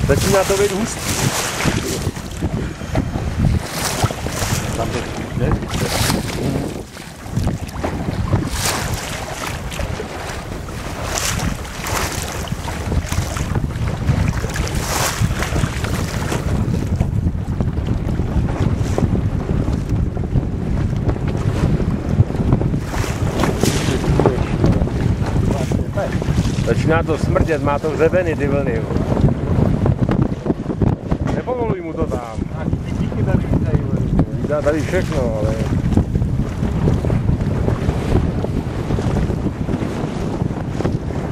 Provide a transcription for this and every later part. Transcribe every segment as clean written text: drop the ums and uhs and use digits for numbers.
Začíná to být hustý. Tam jde. Začíná to smrdět, má to hřebeny, ty vlny. Nepovoluj mu to tam. Díky tady vítají. Vítá tady všechno, ale...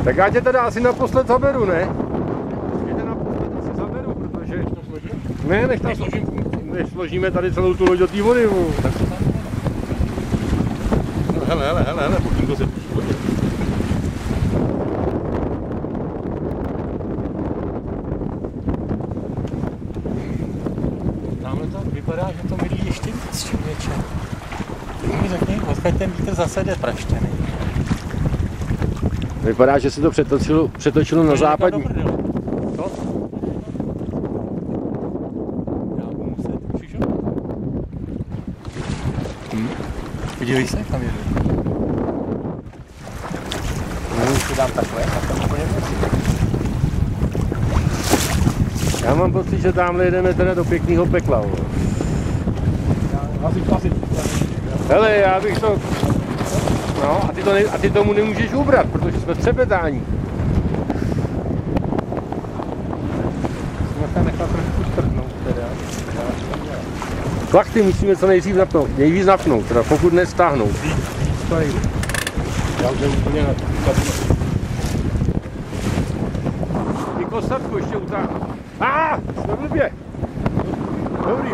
Tak já tě teda asi naposled zaberu, ne? Já tě naposled asi zaberu, protože... Ne, než složíme tady celou tu loď do té vody. Hele, pojďme to se půjde. Tamhle to vypadá, že to mydlí ještě víc, člověče. Tak mi řekni, odkud ten vítr zase jde praštěný. Vypadá, že se to přetočilo na západní. Co? Já budu muset, přišel? Podívej se, tam jedu. Si dám takhle, tak tam úplně musím. Já mám pocit, že tamhle jedeme teda do pěkného pekla. Asi. Hele, já bych to... No, a ty tomu nemůžeš ubrat, protože jsme třepetání. Jsme se nechal trošku strhnout teda. Plachty musíme co nejdřív napnout, nejvíc napnout, teda pokud nestáhnout. Já už jsem úplně na I kostatku ještě utáhnu. Jsme blbě. Dobrý.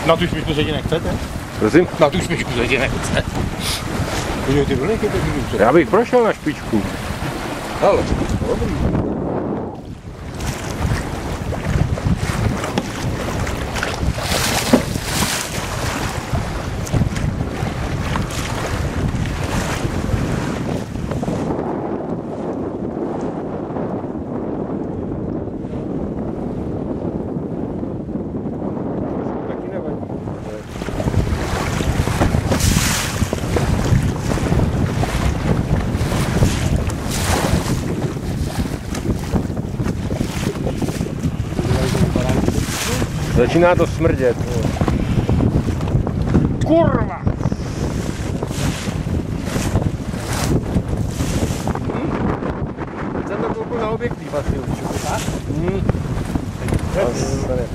Na tu špičku se ti nechcete? Prosím? Na tu špičku se ti nechce. Podívej, ty vlny, Já bych prošel na špičku. Ale, dobrý. Začíná to smrdět. Kurva! Jsem to koupil na objektiv asi určitě.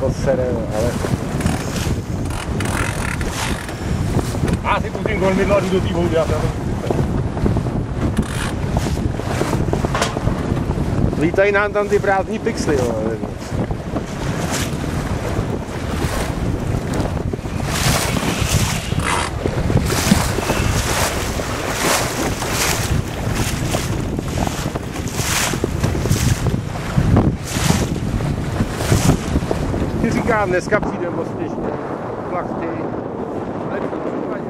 To sere, ale... A si pustím kormidla, jdu do té vody a to. Lítají nám tam ty prázdní pixely, jo. Říkám, dneska přijde postěžně, plachty, ale v tom případě,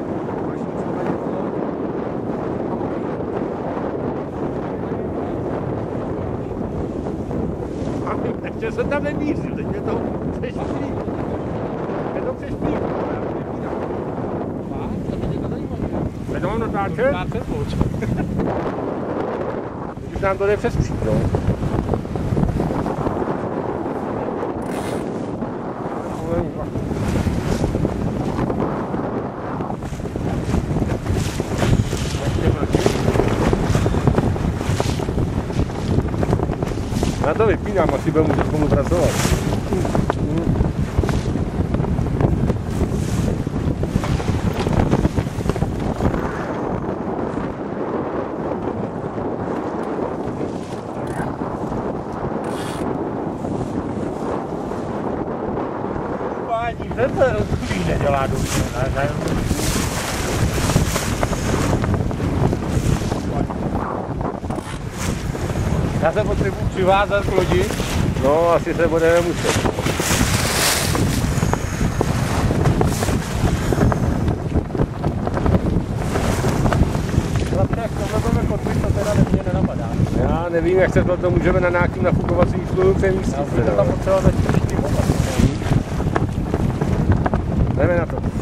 ještě se tam nemířil, teď mě to přešplí. Mě to přešplí. Já to mám natáčet? Už nám to jde přes přík, no. Já to vypínám, asi budu muset spolupracovat. Pání, to nedělá dobře, ne? Já se potřebuji přivázat k lodi. No, asi se budeme muset. teda mě nenapadá. Já nevím, jak se to můžeme na nějakým nafukovacím sluhu přemístit. Já bych to tam potřeboval začít trošku. Jdeme na to.